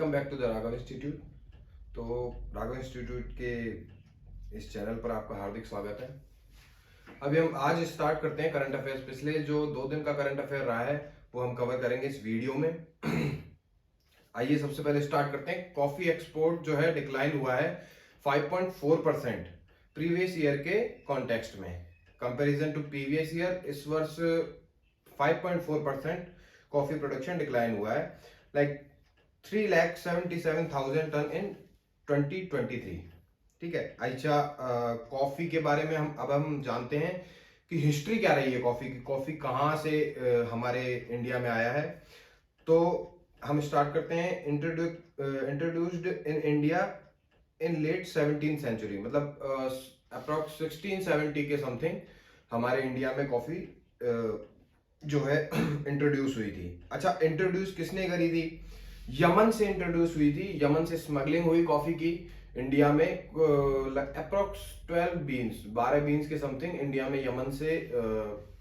Welcome back to the Raghav institute. तो Raghav institute के इस चैनल पर आपका हार्दिक स्वागत है। अभी हम आज स्टार्ट करते हैं करंट अफेयर्स। पिछले जो 2 दिन का करंट अफेयर रहा है वो हम कवर करेंगे इस वीडियो में। आइए सबसे पहले स्टार्ट करते हैं। कॉफी एक्सपोर्ट जो है डिक्लाइन हुआ है 5.4% प्रीवियस ईयर के कॉन्टेक्स्ट में। कंपैरिजन टू प्रीवियस ईयर इस वर्ष 5.4% कॉफी प्रोडक्शन डिक्लाइन हुआ है, लाइक 3,77,000 टन इन 2023। ठीक है। अच्छा, कॉफी के बारे में हम जानते हैं कि हिस्ट्री क्या रही है कॉफी की, कॉफी कहाँ से हमारे इंडिया में आया है। तो हम स्टार्ट करते हैं। Introduced in India in late 17th century, मतलब अप्रोक्स 1670 के समथिंग हमारे इंडिया में कॉफी जो है इंट्रोड्यूस हुई थी। अच्छा, इंट्रोड्यूस किसने करी थी? यमन से इंट्रोड्यूस हुई थी। यमन से स्मगलिंग हुई कॉफी की इंडिया में, अप्रोक्स 12 बीन्स के समथिंग इंडिया में यमन से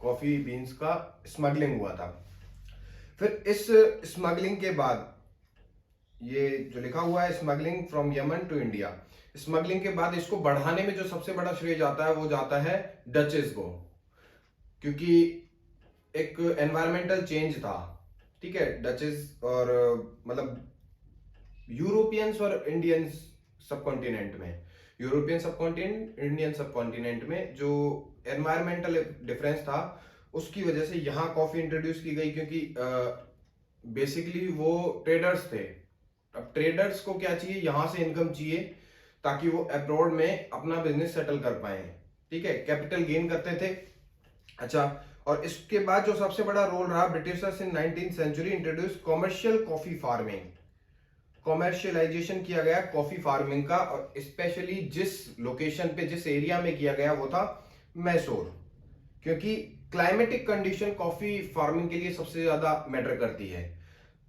कॉफी बीन्स का स्मगलिंग हुआ था। फिर इस स्मगलिंग के बाद, ये जो लिखा हुआ है smuggling from Yemen to India, smuggling के बाद इसको बढ़ाने में जो सबसे बड़ा श्रेय जाता है वो जाता है डचेस को, क्योंकि एक एनवायरमेंटल चेंज था। ठीक है। डचेस और मतलब यूरोपियंस और इंडियंस सबकॉन्टिनेंट में, यूरोपियन सबकॉन्टिनेंट इंडियन सबकॉन्टिनेंट में जो एनवायरमेंटल डिफरेंस था उसकी वजह से यहाँ कॉफी इंट्रोड्यूस की गई, क्योंकि बेसिकली वो ट्रेडर्स थे। अब ट्रेडर्स को क्या चाहिए? यहाँ से इनकम चाहिए ताकि वो अब्रॉड में अपना बिजनेस सेटल कर पाए। ठीक है, कैपिटल गेन करते थे। अच्छा, और इसके बाद जो सबसे बड़ा रोल रहा, Britishers in 19th century introduce commercial coffee farming. Commercialisation किया गया कॉफी फार्मिंग का, और स्पेशली जिस लोकेशन पे, जिस एरिया में किया गया वो था मैसूर, क्योंकि क्लाइमेटिक कंडीशन कॉफी फार्मिंग के लिए सबसे ज्यादा मैटर करती है।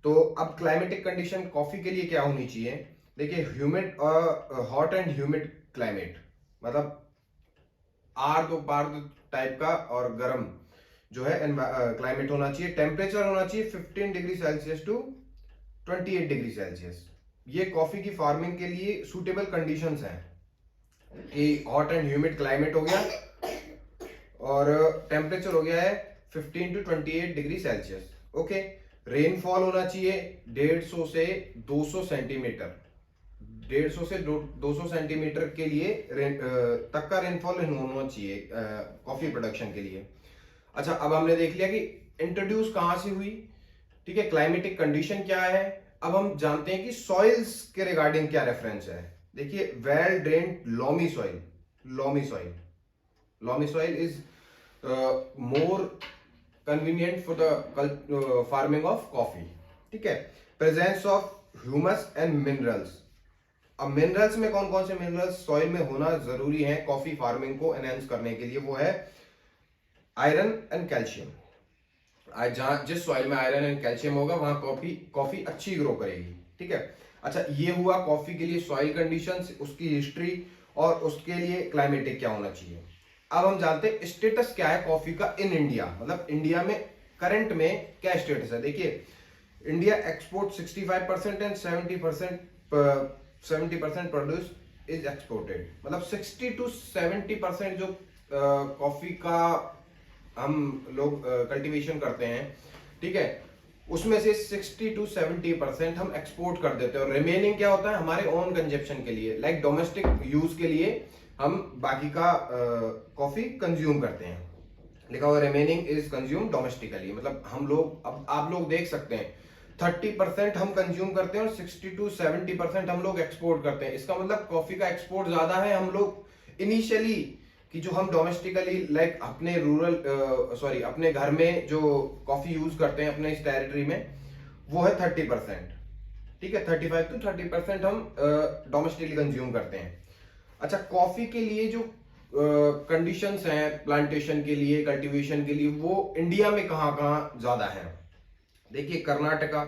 तो अब क्लाइमेटिक कंडीशन कॉफी के लिए क्या होनी चाहिए? देखिए, humid, hot and humid climate, मतलब आर्द्र उपार्द्र टाइप का और गर्म जो है क्लाइमेट होना चाहिए। टेम्परेचर होना चाहिए 15 degree Celsius to 28 degree Celsius. ये कॉफी की फार्मिंग के लिए सूटेबल कंडीशंस हैं। कि हॉट एंड ह्यूमिड क्लाइमेट हो गया और टेम्परेचर हो गया है 15 to 28 degree Celsius. Okay. Rainfall होना चाहिए 150 से 200 सेंटीमीटर। 150 से 200 सेंटीमीटर के लिए तक का रेनफॉल होना चाहिए कॉफी प्रोडक्शन के लिए। अच्छा, अब हमने देख लिया कि इंट्रोड्यूस कहां से हुई। ठीक है, क्लाइमेटिक कंडीशन क्या है। अब हम जानते हैं कि सॉइल्स के रिगार्डिंग क्या रेफरेंस है। देखिए, well drained loamy soil, loamy soil, loamy soil is more convenient for the farming of coffee. ठीक है। Presence of humus and minerals. अब मिनरल्स में कौन कौन से मिनरल्स सॉइल में होना जरूरी है कॉफी फार्मिंग को एनहेंस करने के लिए? वो है आयरन एंड कैल्शियम। जहां जिस सॉइल में आयरन एंड कैल्शियम होगा वहां कॉफी अच्छी ग्रो करेगी। ठीक है। अच्छा, ये हुआ कॉफी के लिए सॉइल कंडीशंस, उसकी हिस्ट्री और उसके लिए क्लाइमेटिक क्या होना चाहिए। अब हम जानते हैं स्टेटस क्या है कॉफी का इन इंडिया, मतलब इंडिया में करंट में क्या स्टेटस है। देखिए, India export 65% and 70% produce is exported, मतलब 60 to 70% जो कॉफी का हम लोग कल्टीवेशन करते हैं, ठीक है, उसमें से 60 to 70% हम एक्सपोर्ट कर देते हैं, और रिमेनिंग क्या होता है हमारे ओन कंजप्शन के लिए, लाइक डोमेस्टिक यूज के लिए हम बाकी का कॉफी कंज्यूम करते हैं। लिखा हुआ रिमेनिंग इज कंज्यूम डोमेस्टिकली, मतलब हम लोग, अब आप लोग देख सकते हैं 30% हम कंज्यूम करते हैं और 60 to 70% हम लोग एक्सपोर्ट करते हैं। इसका मतलब कॉफी का एक्सपोर्ट ज्यादा है हम लोग इनिशियली, कि जो हम डोमेस्टिकली लाइक अपने अपने घर में जो कॉफी यूज करते हैं अपने इस टेरिटरी में, वो है 30%। ठीक है, 35 to 30% हम डोमेस्टिकली कंज्यूम करते हैं। अच्छा, कॉफी के लिए जो कंडीशंस हैं प्लांटेशन के लिए, कल्टीवेशन के लिए, वो इंडिया में कहाँ कहाँ ज्यादा है। देखिए, कर्नाटका।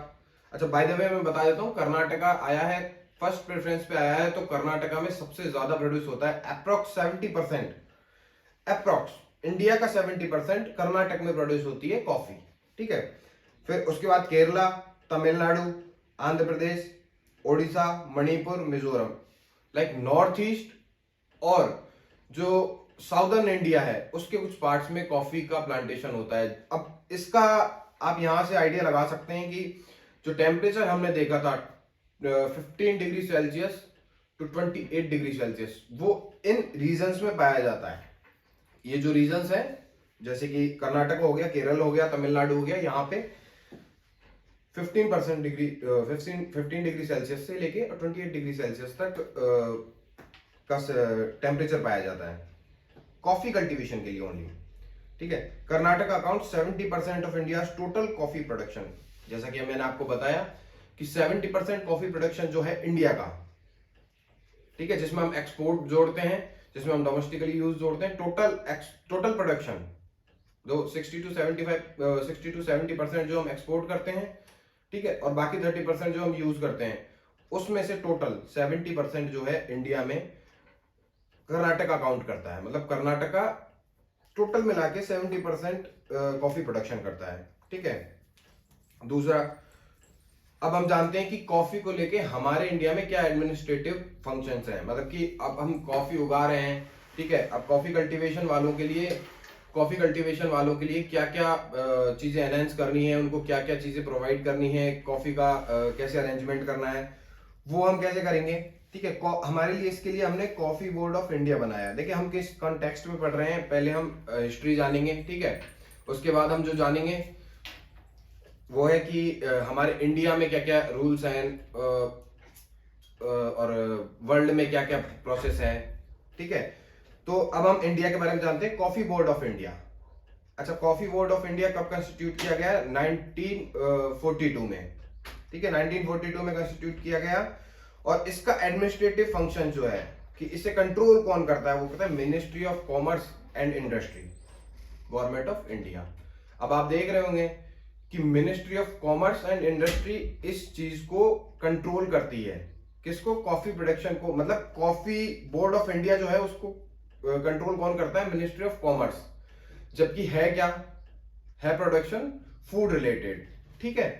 अच्छा, बाय द वे मैं बता देता हूँ, कर्नाटका आया है फर्स्ट प्रेफरेंस पे आया है, तो कर्नाटका में सबसे ज्यादा प्रोड्यूस होता है, अप्रोक्स 70%, अप्रोक्स इंडिया का 70% कर्नाटक में प्रोड्यूस होती है कॉफी। ठीक है। फिर उसके बाद Kerala, Tamil Nadu, Andhra Pradesh, Orissa, Manipur, Mizoram, like north east और जो साउदर्न इंडिया है उसके कुछ पार्ट्स में कॉफी का प्लांटेशन होता है। अब इसका आप यहां से आइडिया लगा सकते हैं कि जो टेम्परेचर हमने देखा था 15 degree Celsius to 28 degree Celsius, वो इन रीजन्स में पाया जाता है। ये जो रीजन्स है जैसे कि कर्नाटक हो गया, केरल हो गया, तमिलनाडु हो गया, यहाँ पे 15 डिग्री सेल्सियस से लेके 28 डिग्री सेल्सियस तक का टेम्परेचर पाया जाता है कॉफी कल्टीवेशन के लिए ओनली। ठीक है, Karnataka account 70% of India total coffee production. जैसा कि मैंने आपको बताया कि 70% कॉफी प्रोडक्शन जो है इंडिया का, ठीक है, जिसमें हम एक्सपोर्ट जोड़ते हैं, जिसमें हम डोमेस्टिकली यूज जोड़ते हैं, टोटल प्रोडक्शन जो 60 टू 70% जो हम एक्सपोर्ट करते हैं, ठीक है, और बाकी 30% जो हम यूज करते हैं, उसमें से टोटल 70% जो है इंडिया में कर्नाटका काउंट करता है। मतलब कर्नाटका टोटल मिला के 70% कॉफी प्रोडक्शन करता है। ठीक है, दूसरा, अब हम जानते हैं कि कॉफी को लेके हमारे इंडिया में क्या एडमिनिस्ट्रेटिव फंक्शंस हैं। मतलब कि अब हम कॉफी उगा रहे हैं, ठीक है, अब कॉफी कल्टीवेशन वालों के लिए क्या क्या चीजें एनहेंस करनी है, उनको क्या क्या चीजें प्रोवाइड करनी है, कॉफी का कैसे अरेंजमेंट करना है, वो हम कैसे करेंगे। ठीक है, हमारे लिए इसके लिए हमने कॉफी बोर्ड ऑफ इंडिया बनाया है। देखिए हम किस कॉन्टेक्स्ट में पढ़ रहे हैं, पहले हम हिस्ट्री जानेंगे, ठीक है, उसके बाद हम जो जानेंगे वो है कि हमारे इंडिया में क्या क्या रूल्स हैं और वर्ल्ड में क्या क्या प्रोसेस है। ठीक है, तो अब हम इंडिया के बारे में जानते हैं, कॉफी बोर्ड ऑफ इंडिया। अच्छा, कॉफी बोर्ड ऑफ इंडिया कब कंस्टिट्यूट किया गया? 1942 में। ठीक है, 1942 में कंस्टिट्यूट किया गया। और इसका एडमिनिस्ट्रेटिव फंक्शन जो है कि इसे कंट्रोल कौन करता है, वो कहता है ministry of commerce and industry, government of India. अब आप देख रहे होंगे कि ministry of commerce and industry इस चीज को कंट्रोल करती है। किसको? कॉफी प्रोडक्शन को। मतलब कॉफी बोर्ड ऑफ इंडिया जो है उसको कंट्रोल कौन करता है? Ministry of commerce. जबकि है क्या? है प्रोडक्शन फूड रिलेटेड। ठीक है,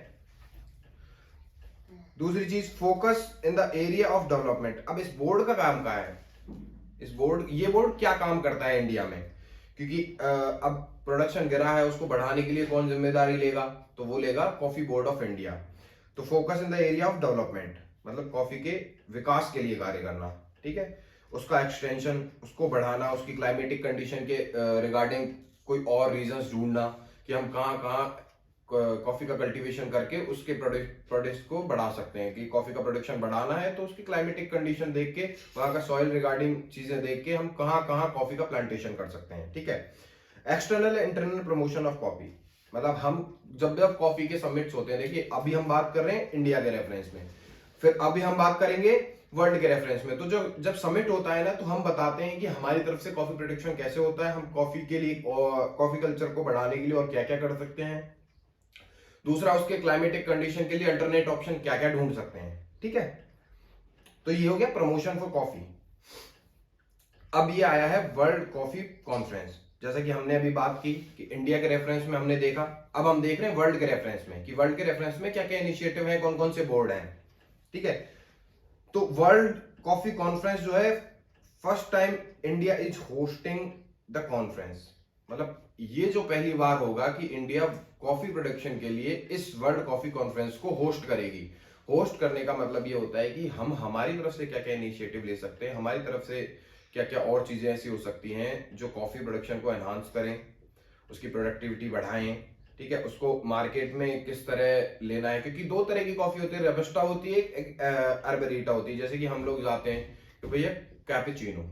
दूसरी चीज, focus in the area of development. अब इस बोर्ड का काम क्या है? ये बोर्ड क्या काम करता है इंडिया में? क्योंकि अब प्रोडक्शन गिरा है, उसको बढ़ाने के लिए कौन जिम्मेदारी लेगा? तो वो लेगा कॉफी बोर्ड ऑफ इंडिया। तो focus in the area of development मतलब कॉफी के विकास के लिए कार्य करना। ठीक है, उसका एक्सटेंशन, उसको बढ़ाना, उसकी क्लाइमेटिक कंडीशन के रिगार्डिंग कोई और रीजंस ढूंढना कि हम कहाँ कहाँ कॉफी का कल्टीवेशन करके उसके प्रोडक्ट को बढ़ा सकते हैं। कि कॉफी का प्रोडक्शन बढ़ाना है तो उसकी क्लाइमेटिक कंडीशन देख के, वहां का सॉइल रिगार्डिंग चीजें देख के हम कहाँ कहाँ कॉफी का प्लांटेशन कर सकते हैं। ठीक है, external internal promotion of coffee. मतलब हम जब जब कॉफी के समिट्स होते हैं, देखिए अभी हम बात कर रहे हैं इंडिया के रेफरेंस में, फिर अभी हम बात करेंगे वर्ल्ड के रेफरेंस में। तो जब समिट होता है ना, तो हम बताते हैं कि हमारी तरफ से कॉफी प्रोडक्शन कैसे होता है, हम कॉफी के लिए, कॉफी कल्चर को बढ़ाने के लिए और क्या क्या कर सकते हैं। दूसरा, उसके क्लाइमेटिक कंडीशन के लिए अल्टरनेट ऑप्शन क्या क्या ढूंढ सकते हैं। ठीक है, तो ये हो गया प्रमोशन फॉर कॉफी। अब ये आया है वर्ल्ड कॉफी कॉन्फ्रेंस। जैसा कि हमने अभी बात की कि इंडिया के रेफरेंस में हमने देखा, अब हम देख रहे हैं वर्ल्ड के रेफरेंस में कि वर्ल्ड के रेफरेंस में क्या क्या इनिशिएटिव है, कौन कौन से बोर्ड हैं। ठीक है, तो वर्ल्ड कॉफी कॉन्फ्रेंस जो है, first time India is hosting the conference. मतलब ये जो पहली बार होगा कि इंडिया कॉफी प्रोडक्शन के लिए इस वर्ल्ड कॉफी कॉन्फ्रेंस को होस्ट करेगी। होस्ट करने का मतलब ये होता है कि हम हमारी तरफ से क्या क्या इनिशिएटिव ले सकते हैं, हमारी तरफ से क्या क्या और चीजें ऐसी हो सकती हैं जो कॉफी प्रोडक्शन को एनहांस करें, उसकी प्रोडक्टिविटी बढ़ाएं। ठीक है, उसको मार्केट में किस तरह लेना है, क्योंकि दो तरह की कॉफी होती है, रोबस्टा होती है, एक अरबेरिटा होती है। जैसे कि हम लोग जाते हैं कि भैया cappuccino,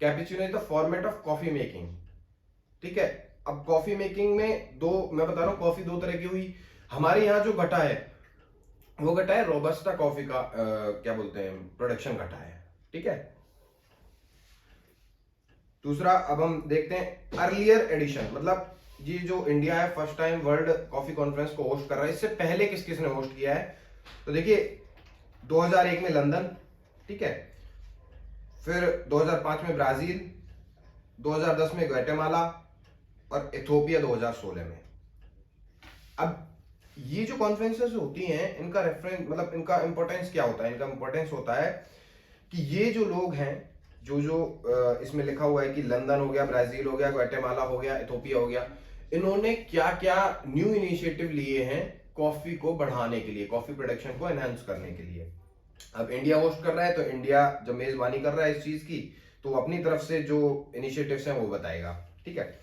cappuccino is the format of coffee making. ठीक है, अब कॉफी मेकिंग में मैं बता रहा हूं कॉफी दो तरह की हुई। हमारे यहाँ जो घटा है वो घटा है रोबस्टा कॉफी का क्या बोलते हैं, प्रोडक्शन घटा है। ठीक है, दूसरा, अब हम देखते हैं अर्लियर एडिशन। मतलब ये जो इंडिया है first time world coffee conference को होस्ट कर रहा है। इससे पहले किस किस ने होस्ट किया है? तो देखिए 2001 में लंदन, ठीक है, फिर 2005 में ब्राजील, 2010 में ग्वाटेमाला और इथोपिया 2016 में। अब ये जो कॉन्फ्रेंसेस होती हैं इनका रेफरेंस मतलब इनका इंपॉर्टेंस क्या होता है? इनका इंपॉर्टेंस होता है कि ये जो लोग हैं, जो जो इसमें लिखा हुआ है कि लंदन हो गया, ब्राजील हो गया, ग्वाटेमाला हो गया, इथोपिया हो गया, इन्होंने क्या क्या न्यू इनिशिएटिव लिए हैं कॉफी को बढ़ाने के लिए, कॉफी प्रोडक्शन को एनहांस करने के लिए। अब इंडिया होस्ट कर रहा है, तो इंडिया जब मेजबानी कर रहा है इस चीज की, तो अपनी तरफ से जो इनिशिएटिव्स हैं वो बताएगा। ठीक है,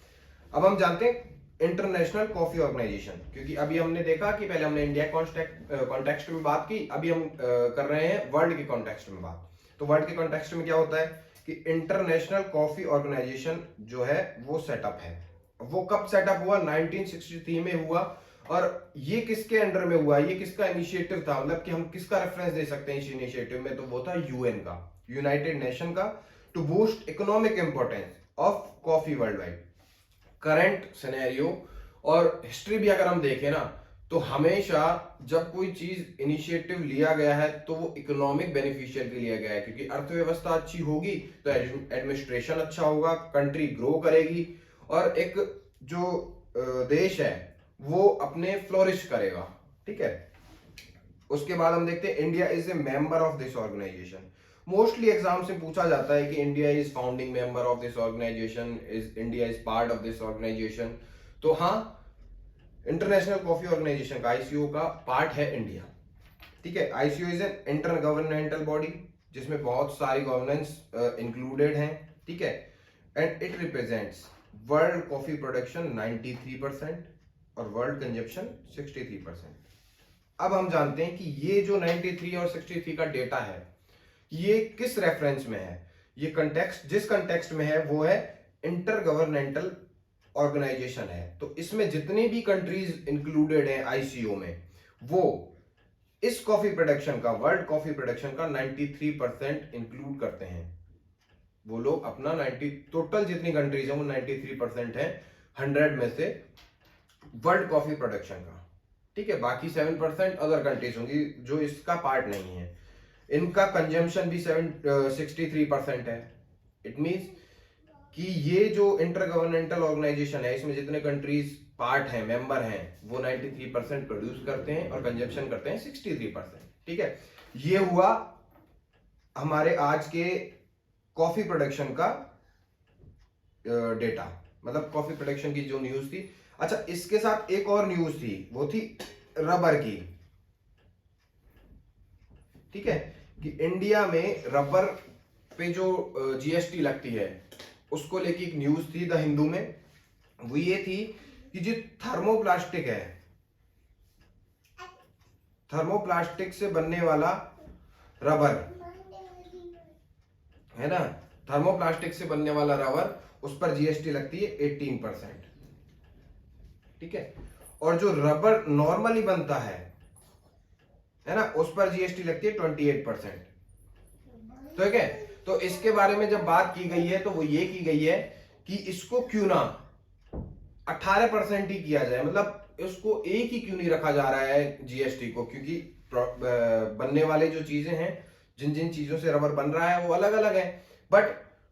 अब हम जानते हैं इंटरनेशनल कॉफी ऑर्गेनाइजेशन, क्योंकि अभी हमने देखा कि पहले हमने इंडिया कॉन्टेक्स्ट में बात की, अभी हम कर रहे हैं वर्ल्ड के कॉन्टेक्स्ट में बात। तो वर्ल्ड के कॉन्टेक्स्ट में क्या होता है कि इंटरनेशनल कॉफी ऑर्गेनाइजेशन जो है वो सेटअप है। वो कब सेटअप हुआ? 1963 में हुआ। और ये किसके अंडर में हुआ? ये किसका इनिशिएटिव था? मतलब कि हम किसका रेफरेंस दे सकते हैं इस इनिशिएटिव में? तो वो था यूएन का, यूनाइटेड नेशन का, to boost economic importance of coffee world wide. Current scenario और हिस्ट्री भी अगर हम देखें ना, तो हमेशा जब कोई चीज इनिशिएटिव लिया गया है तो वो इकोनॉमिक बेनिफिशियल के लिया गया है, क्योंकि अर्थव्यवस्था अच्छी होगी तो एडमिनिस्ट्रेशन अच्छा होगा, कंट्री ग्रो करेगी, और एक जो देश है वो अपने फ्लोरिश करेगा। ठीक है, उसके बाद हम देखते हैं India is a member of this organisation. Mostly exam से पूछा जाता है कि India is founding member of this organisation, is India is part of this organisation. तो हाँ, इंटरनेशनल कॉफी ऑर्गेनाइजेशन का, आईसीओ का पार्ट है इंडिया। ठीक है, ICO is an inter governmental body जिसमें बहुत सारी गवर्नेंस इंक्लूडेड हैं। ठीक है, and it represents world coffee production 93% और वर्ल्ड कंजप्शन 63%। अब हम जानते हैं कि ये जो 93 और 63 का डेटा है ये किस रेफरेंस में है? ये कंटेक्स्ट, जिस कंटेक्स्ट में है वो है इंटर गवर्नमेंटल ऑर्गेनाइजेशन है। तो इसमें जितनी भी कंट्रीज इंक्लूडेड हैं आईसीओ में, वो इस कॉफी प्रोडक्शन का, वर्ल्ड कॉफी प्रोडक्शन का 93% इंक्लूड करते हैं। वो लोग अपना 90, टोटल जितनी कंट्रीज हैं वो 93% है 100 में से वर्ल्ड कॉफी प्रोडक्शन का। ठीक है, बाकी 7% अदर कंट्रीज होंगी जो इसका पार्ट नहीं है। इनका कंजम्पशन भी 63% है। इट मींस कि ये जो इंटर गवर्नमेंटल ऑर्गेनाइजेशन है इसमें जितने कंट्रीज पार्ट हैं, मेंबर हैं, वो 93% प्रोड्यूस करते हैं और कंजम्पशन करते हैं 63%। ठीक है, ये हुआ हमारे आज के कॉफी प्रोडक्शन का डेटा, मतलब कॉफी प्रोडक्शन की जो न्यूज थी। अच्छा, इसके साथ एक और न्यूज थी, वो थी रबर की। ठीक है, कि इंडिया में रबर पे जो जीएसटी लगती है उसको लेके एक न्यूज थी द हिंदू में। वो ये थी कि जो थर्मोप्लास्टिक है, थर्मोप्लास्टिक से बनने वाला रबर है ना, थर्मोप्लास्टिक से बनने वाला रबर, उस पर जीएसटी लगती है 18%। ठीक है, और जो रबर नॉर्मली बनता है ना, उस पर जीएसटी लगती है 28%। तो ठीक है, तो इसके बारे में जब बात की गई है तो वो ये की गई है कि इसको क्यों ना 18% ही किया जाए, मतलब इसको एक ही क्यों नहीं रखा जा रहा है जीएसटी को, क्योंकि बनने वाले जो चीजें हैं, जिन जिन चीजों से रबर बन रहा है वो अलग अलग है, बट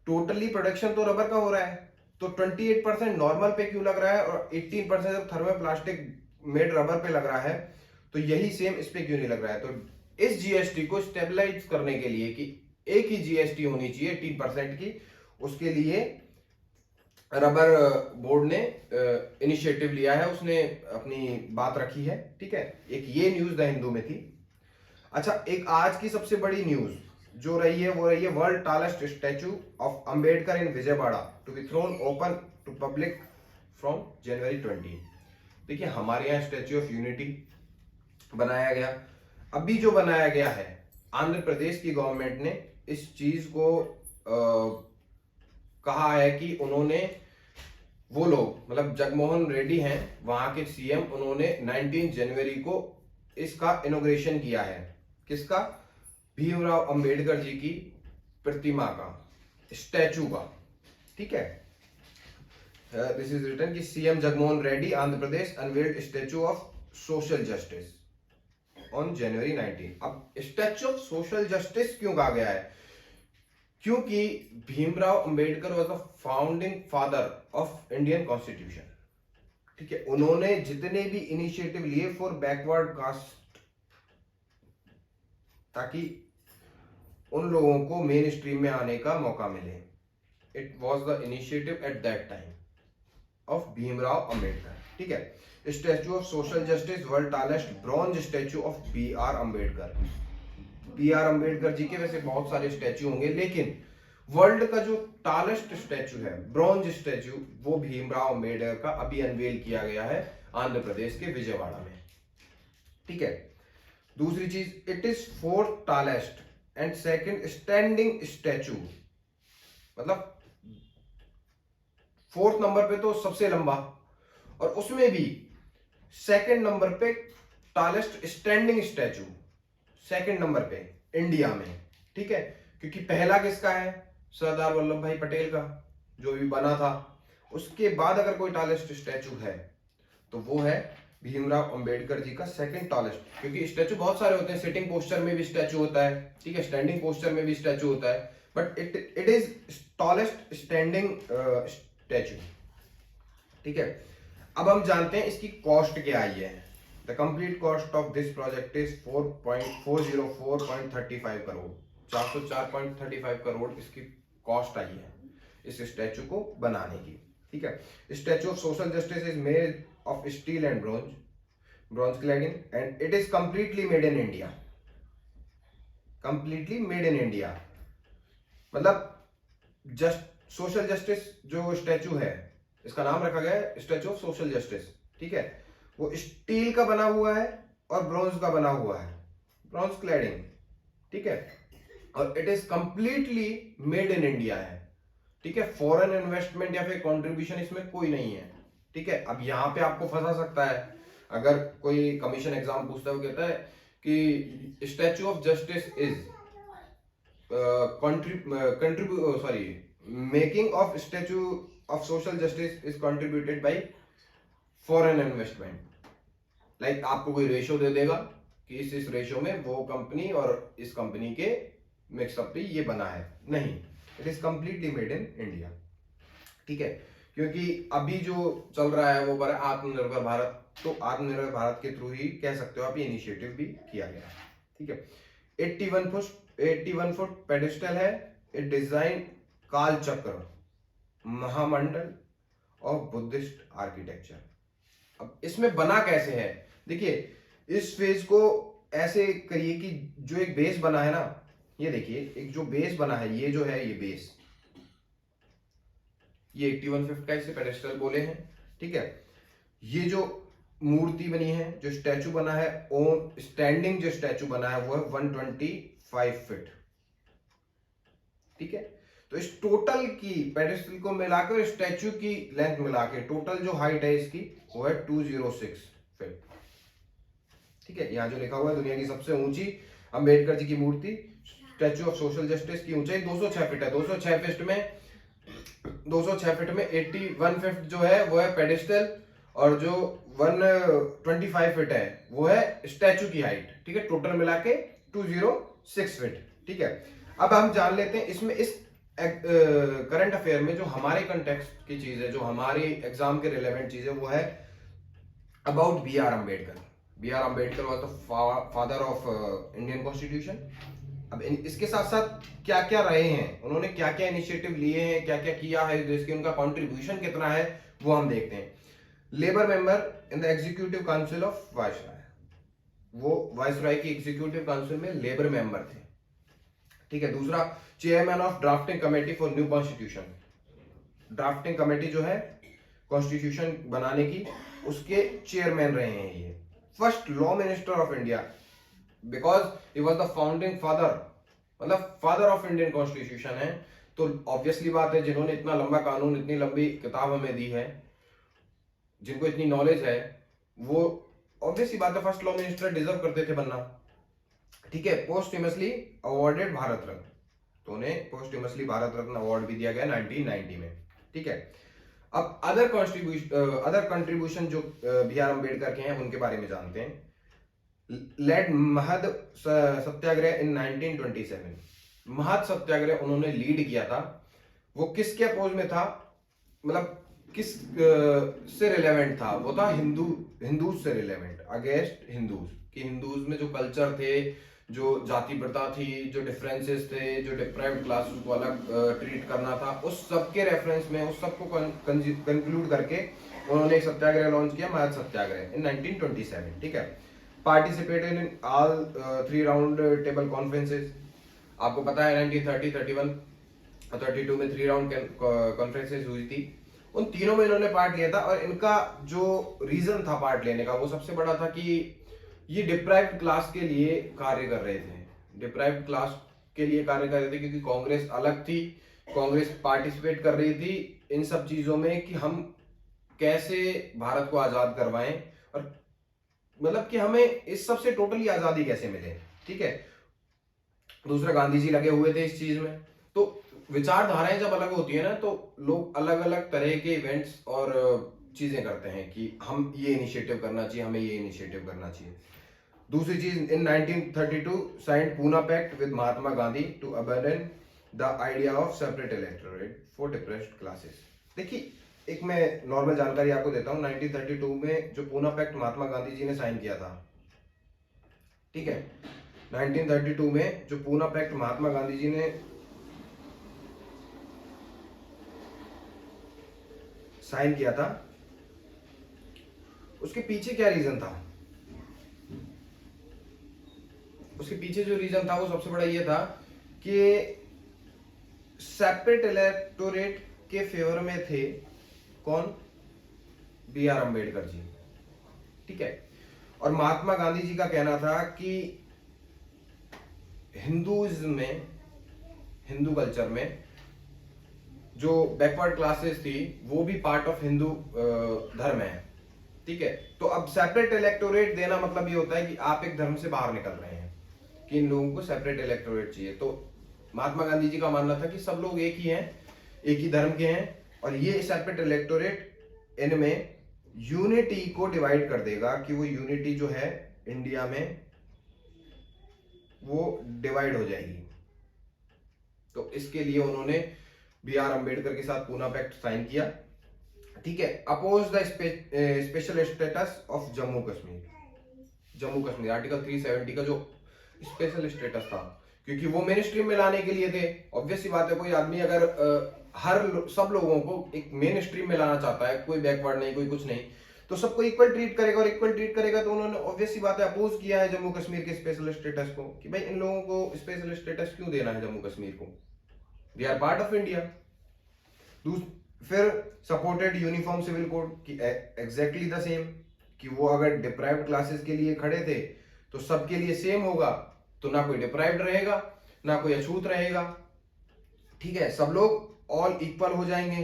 टोटली प्रोडक्शन तो रबर का हो रहा है। तो 28% नॉर्मल पे क्यों लग रहा है और 18% जब थर्मोप्लास्टिक मेड रबर पे लग रहा है तो यही सेम इस पे क्यों नहीं लग रहा है? तो इस जीएसटी को स्टेबलाइज करने के लिए कि एक ही जीएसटी होनी चाहिए 18% की, उसके लिए रबर बोर्ड ने इनिशिएटिव लिया है, उसने अपनी बात रखी है। ठीक है, एक ये न्यूज द हिंदू में थी। अच्छा, एक आज की सबसे बड़ी न्यूज जो रही है वो रही है world tallest statue of Ambedkar in Vijayawada to be thrown open to public from January 20। देखिए, हमारे यहाँ स्टैचू ऑफ यूनिटी बनाया गया, अभी जो बनाया गया है आंध्र प्रदेश की गवर्नमेंट ने इस चीज को कहा है कि उन्होंने, वो लोग मतलब जगमोहन रेड्डी हैं वहां के सीएम, उन्होंने 19 जनवरी को इसका इनॉग्रेशन किया है। किसका? भीमराव अंबेडकर जी की प्रतिमा का, स्टैचू का। ठीक है, दिस इज रिटन कि CM Jagmohan Reddy Andhra Pradesh unveiled statue of social justice on January 19। अब स्टैचू ऑफ सोशल जस्टिस क्यों कहा गया है? क्योंकि Bhimrao Ambedkar was the founding father of Indian constitution. ठीक है, उन्होंने जितने भी इनिशिएटिव लिए फॉर बैकवर्ड कास्ट, ताकि उन लोगों को मेन स्ट्रीम में आने का मौका मिले। It was the initiative at that time of Bhimrao Ambedkar. ठीक है, statue of social justice, world tallest bronze statue of B R Ambedkar. B R Ambedkar ji के वैसे बहुत सारे स्टैचू होंगे, लेकिन वर्ल्ड का जो टालेस्ट स्टैचू है, ब्रॉन्ज स्टैचू, वो भीमराव अंबेडकर का अभी अनवेल किया गया है आंध्र प्रदेश के विजयवाड़ा में। ठीक है, दूसरी चीज, it is fourth tallest and second standing statue, मतलब फोर्थ नंबर पे तो सबसे लंबा, और उसमें भी सेकंड नंबर पे tallest standing statue, second number पे इंडिया में। ठीक है, क्योंकि पहला किसका है, सरदार वल्लभ भाई पटेल का, जो भी बना था। उसके बाद अगर कोई टालेस्ट स्टैचू है तो वो है भीमराव अंबेडकर जी का सेकंड टॉलेस्ट। क्योंकि स्टैचू बहुत सारे होते हैं, सिटिंग पोस्चर में भी स्टैचू होता है, ठीक है, स्टैंडिंग पोस्चर में भी स्टैचू होता है, but it is tallest standing statue. ठीक है, अब हम जानते हैं इसकी कॉस्ट क्या आई है। The complete cost of this project is 404.35 crore, 404.35 crore इसकी कॉस्ट आई है इस स्टैचू को बनाने की। ठीक है, statue of social justice is made of steel and bronze cladding and it is completely made in India. Completely made in India मतलब just social justice जो स्टैचू है, इसका नाम रखा गया है स्टैचू ऑफ सोशल जस्टिस। ठीक है, वो स्टील का बना हुआ है और ब्रॉन्ज का बना हुआ है, ब्रॉन्ज क्लैडिंग। ठीक है, और it is completely made in India है। ठीक है, फॉरेन इन्वेस्टमेंट या फिर कंट्रीब्यूशन इसमें कोई नहीं है। ठीक है, अब यहां पे आपको फंसा सकता है, अगर कोई कमीशन एग्जाम पूछता है, वो कहता है कि statue of justice is making of statute of social justice is contributed bye foreign investment. Like आपको कोई रेशो दे देगा कि इस रेशो में वो कंपनी और इस कंपनी के मिक्सअप पे ये बना है, नहीं, it is completely made in India. ठीक है, क्योंकि अभी जो चल रहा है वो बड़ा आत्मनिर्भर भारत, तो आत्मनिर्भर भारत के थ्रू ही कह सकते हो आप, ये इनिशिएटिव भी किया गया है। ठीक है, 81 फुट पेडिस्टल है, इट डिजाइन काल चक्र महामंडल ऑफ बुद्धिस्ट आर्किटेक्चर। अब इसमें बना कैसे है, देखिए इस फेज को ऐसे करिए कि जो एक बेस बना है ना, ये देखिए एक जो बेस बना है, ये जो है ये बेस, ये 81 फीट का इसे पेडेस्टल बोले हैं। ठीक है, ये जो मूर्ति बनी है, जो स्टैचू बना है, ऑन स्टैंडिंग जो स्टैचू बना है वो है 125 फीट। ठीक है, तो इस टोटल की पेडेस्टल को मिलाकर स्टैचू की लेंथ मिला के टोटल जो हाइट है इसकी वो है 206 फीट। ठीक है, यहां जो लिखा हुआ है दुनिया की सबसे ऊंची अंबेडकर जी की मूर्ति स्टैचू ऑफ सोशल जस्टिस की ऊंचाई 206 फीट है। 206 फीट में 81 फीट जो है वो है पेडेस्टल, और जो 125 फीट है वो है स्टैचू की हाइट। ठीक है, टोटल मिला के 206 फीट। ठीक है, अब हम जान लेते हैं इसमें इस करंट अफेयर में जो हमारे कंटेक्स्ट की चीज है, जो हमारे एग्जाम के रिलेवेंट चीज है, वो है about B R Ambedkar. B R Ambedkar was the father of Indian constitution. अब इसके साथ साथ क्या क्या रहे हैं, उन्होंने क्या क्या इनिशिएटिव लिए हैं, क्या क्या किया है देश के, उनका कंट्रीब्यूशन कितना है, वो हम देखते हैं। Labour member in the executive council of viceroy, वो वायसराय की एग्जीक्यूटिव काउंसिल में लेबर मेंबर थे। ठीक है, दूसरा chairman of drafting committee for new constitution. Drafting committee जो है कॉन्स्टिट्यूशन बनाने की, उसके चेयरमैन रहे हैं ये। First law minister of India, because he was the founding father, मतलब फादर ऑफ इंडियन कॉन्स्टिट्यूशन है, तो ऑब्वियसली बात है जिन्होंने इतना लंबा कानून, इतनी लंबी किताब हमें दी है, जिनको इतनी नॉलेज है, वो ऑब्वियसली बात है फर्स्ट लॉ मिनिस्टर डिजर्व करते थे बनना। ठीक है, पोस्टह्यूमसली अवॉर्डेड भारत रत्न, तो उन्हें पोस्टह्यूमसली भारत रत्न अवार्ड भी दिया गया 1990 में। ठीक है, अब अदर कंट्रीब्यूशन जो बी आर अम्बेडकर के हैं उनके बारे में जानते हैं। लेड महद सत्याग्रह इन 1927, महद सत्याग्रह उन्होंने लीड किया था। वो किसके अपोज में था, मतलब किस से रिलेवेंट था, वो था हिंदूज से रिलेवेंट, अगेंस्ट हिंदूज, कि हिंदूज में जो कल्चर थे, जो जाति प्रथा थी, जो डिफरेंसेस थे, जो डिप्राइव्ड क्लासेस को अलग ट्रीट करना था, उस सब के रेफरेंस में, उस सब को कंक्लूड करके उन्होंने एक सत्याग्रह लॉन्च किया, मगध सत्याग्रह, इन 1927। ठीक है। Participated in all 3 round table conferences. आपको पता है 1930, 31, 32 में 3 राउंड कॉन्फ्रेंसेस हुई थी। उन तीनों में इन्होंने पार्ट लिया था, और इनका जो रीजन था पार्ट लेने का, वो सबसे बड़ा था कि ये डिप्राइव्ड क्लास के लिए कार्य कर रहे थे। डिप्राइव्ड क्लास के लिए कार्य कर रहे थे क्योंकि कांग्रेस अलग थी, कांग्रेस पार्टिसिपेट कर रही थी इन सब चीजों में कि हम कैसे भारत को आजाद करवाएं, और मतलब कि हमें इस सब से टोटली आजादी कैसे मिले। ठीक है। दूसरा, गांधी जी लगे हुए थे इस चीज में। तो विचारधाराएं जब अलग होती है ना, तो लोग अलग अलग तरह के इवेंट्स और चीजें करते हैं कि हम ये इनिशिएटिव करना चाहिए, हमें ये इनिशिएटिव करना चाहिए। दूसरी चीज, in 1932 signed Poona pact with Mahatma Gandhi to abandon the idea of separate electorate for depressed classes. देखिए, एक मैं नॉर्मल जानकारी आपको देता हूँ। 1932 में जो पूना पैक्ट महात्मा गांधी जी ने साइन किया था, ठीक है, 1932 में जो पूना पैक्ट महात्मा गांधी जी ने साइन किया था, उसके पीछे क्या रीजन था? उसके पीछे जो रीजन था वो सबसे बड़ा ये था कि सेपरेट इलेक्टोरेट के फेवर में थे कौन? B R Ambedkar ji. ठीक है। और महात्मा गांधी जी का कहना था कि हिंदुइज्म में, हिंदू कल्चर में जो बैकवर्ड क्लासेस थी वो भी पार्ट ऑफ हिंदू धर्म है। ठीक है। तो अब सेपरेट इलेक्टोरेट देना मतलब ये होता है कि आप एक धर्म से बाहर निकल रहे हैं, कि इन लोगों को सेपरेट इलेक्टोरेट चाहिए। तो महात्मा गांधी जी का मानना था कि सब लोग एक ही हैं, एक ही धर्म के हैं, और ये सेपरेट इलेक्टोरेट इनमें यूनिटी को डिवाइड कर देगा, कि वो यूनिटी जो है इंडिया में वो डिवाइड हो जाएगी। तो इसके लिए उन्होंने बी आर अम्बेडकर के साथ पूना पैक्ट साइन किया। ठीक है। Oppose the special status of Jammu Kashmir. Jammu Kashmir article 370 का जो स्पेशल स्टेटस था, क्योंकि वो मेन स्ट्रीम में लाने के लिए थे। ऑब्वियस सी बात है, कोई आदमी अगर सब लोगों को एक मेन स्ट्रीम में लाना चाहता है, कोई बैकवर्ड नहीं, कोई कुछ नहीं, तो सबको इक्वल ट्रीट करेगा, और इक्वल ट्रीट करेगा तो उन्होंने ऑब्वियस सी बात है अपोज किया है जम्मू कश्मीर के स्पेशल स्टेटस को, कि भाई इन लोगों को स्पेशल स्टेटस क्यों देना है जम्मू कश्मीर को, they are part of India. फिर सपोर्टेड यूनिफॉर्म सिविल कोड, कि एग्जैक्टली द सेम, कि वो अगर डिप्राइव्ड क्लासेस के लिए खड़े थे तो सबके लिए सेम होगा, तो ना कोई डिप्राइव्ड रहेगा, ना कोई अछूत रहेगा। ठीक है। सब लोग ऑल इक्वल हो जाएंगे,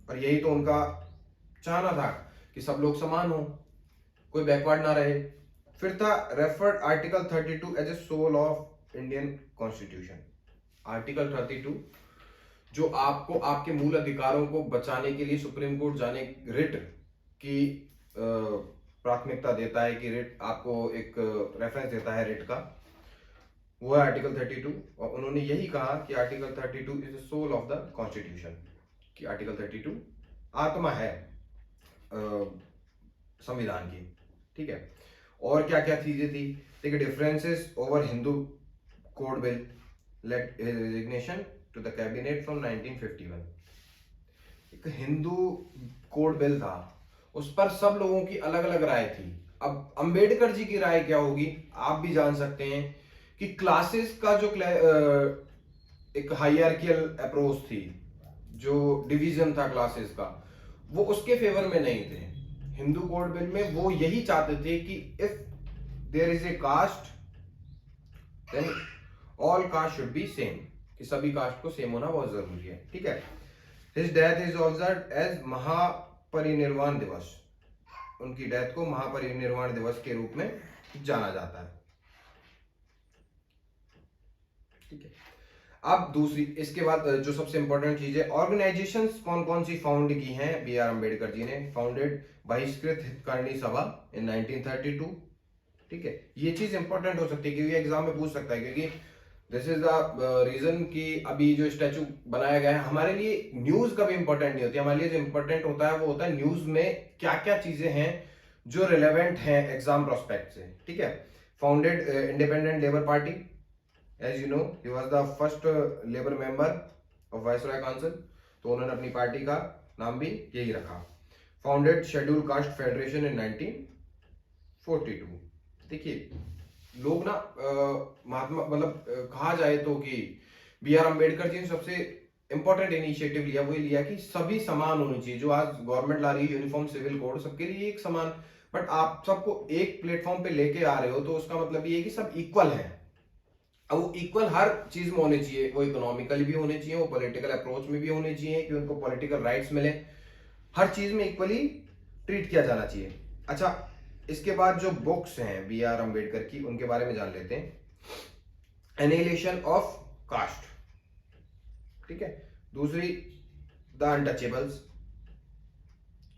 और यही तो उनका चाहना था कि सब लोग समान हो, कोई बैकवर्ड ना रहे। फिर था referred article 32 as a soul of Indian constitution. Article 32 जो आपको आपके मूल अधिकारों को बचाने के लिए सुप्रीम कोर्ट जाने रिट की प्राथमिकता देता है, कि रिट आपको एक रेफरेंस देता है रिट का, वो है आर्टिकल 32। और उन्होंने यही कहा कि article 32 is the soul of the constitution, कि आर्टिकल 32 आत्मा है संविधान की। ठीक है। और क्या क्या चीजें थी? देखिए, differences over Hindu code bill led resignation to the cabinet from 1951। एक हिंदू कोड बिल था, उस पर सब लोगों की अलग अलग राय थी। अब अंबेडकर जी की राय क्या होगी आप भी जान सकते हैं, कि क्लासेस का जो एक हायरार्कियल अप्रोच थी, जो डिवीजन था क्लासेस का, वो उसके फेवर में नहीं थे। हिंदू कोड बिल में वो यही चाहते थे कि if there is a caste then all caste should be same, कि सभी कास्ट को सेम होना बहुत जरूरी है। ठीक है। His death is observed as Mahaparinirvan Diwas. उनकी डेथ को महापरिनिर्वाण दिवस के रूप में जाना जाता है। ठीक है। अब दूसरी, इसके बाद जो सबसे इंपॉर्टेंट चीज है, ऑर्गेनाइजेशंस कौन कौन सी फाउंड की हैं बी आर अम्बेडकर जी ने? फाउंडेड बहिष्कृत हितकारिणी सभा इन 1932। ठीक है। ये चीज इंपॉर्टेंट हो सकती है क्योंकि एग्जाम में पूछ सकता है, क्योंकि दिस इज द रीजन कि अभी जो स्टैचू बनाया गया है, हमारे लिए न्यूज कभी इंपॉर्टेंट नहीं होती, हमारे लिए जो इंपॉर्टेंट होता है वो होता है न्यूज में क्या क्या चीजें हैं जो रिलेवेंट हैं एग्जाम प्रोस्पेक्ट से, ठीक है। Founded independent labour party, as you know he was the first labour member of viceroy council, तो उन्होंने अपनी पार्टी का नाम भी यही रखा। Founded scheduled caste federation in 1942। देखिए लोग ना महात्मा मतलब कहा जाए तो कि बी आर अम्बेडकर जी ने सबसे इंपॉर्टेंट इनिशिएटिव लिया, वही लिया कि सभी समान होने चाहिए। जो आज गवर्नमेंट ला रही है यूनिफॉर्म सिविल कोड, सबके लिए एक समान, बट आप सबको एक प्लेटफॉर्म पे लेके आ रहे हो तो उसका मतलब ये है कि सब इक्वल है। अब वो इक्वल हर चीज में होने चाहिए, वो इकोनॉमिकल भी होने चाहिए, वो पॉलिटिकल अप्रोच में भी होने चाहिए कि उनको पॉलिटिकल राइट्स मिले, हर चीज में इक्वली ट्रीट किया जाना चाहिए। अच्छा, इसके बाद जो बुक्स हैं बी आर अम्बेडकर की, उनके बारे में जान लेते हैं। एनिहिलेशन ऑफ कास्ट, ठीक है। दूसरी द अनटचेबल्स,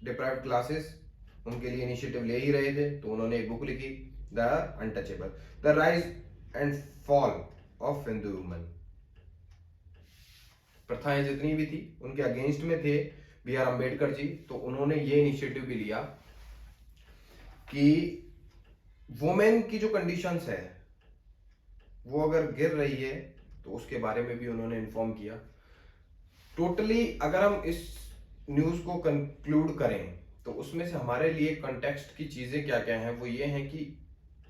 डिप्राइव्ड क्लासेस, उनके लिए इनिशिएटिव ले ही रहे थे तो उन्होंने एक बुक लिखी the untouchable. The rise and fall of Hindu woman, प्रथाएं जितनी भी थी उनके अगेंस्ट में थे बी आर अम्बेडकर जी, तो उन्होंने ये इनिशिएटिव भी लिया कि वुमेन की जो कंडीशंस है वो अगर गिर रही है तो उसके बारे में भी उन्होंने इन्फॉर्म किया। टोटली अगर हम इस न्यूज को कंक्लूड करें तो उसमें से हमारे लिए कंटेक्स्ट की चीजें क्या क्या हैं, वो ये हैं कि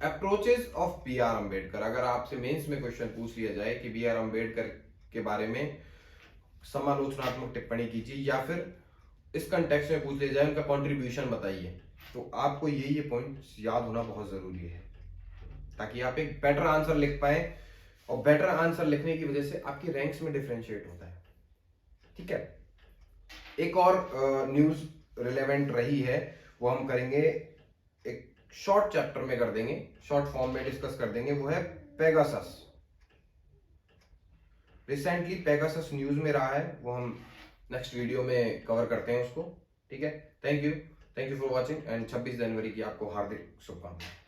approaches of B R Ambedkar. अगर आपसे मेंस में क्वेश्चन पूछ लिया जाए कि बी आर अम्बेडकर के बारे में समालोचनात्मक टिप्पणी कीजिए, या फिर इस कंटेक्स्ट में पूछ लिया जाए उनका कंट्रीब्यूशन बताइए, तो आपको ये पॉइंट्स याद होना बहुत जरूरी है ताकि आप एक बेटर आंसर लिख पाए, और बेटर आंसर लिखने की वजह से आपकी रैंक्स में डिफरेंशिएट होता है, ठीक है। एक और न्यूज रिलेवेंट रही है वो हम करेंगे, एक शॉर्ट चैप्टर में कर देंगे, शॉर्ट फॉर्म में डिस्कस कर देंगे, वो है पेगासस। रिसेंटली पेगासस न्यूज में रहा है, वो हम नेक्स्ट वीडियो में कवर करते हैं उसको, ठीक है। Thank you for watching and 26 जनवरी की आपको हार्दिक शुभकामनाएं।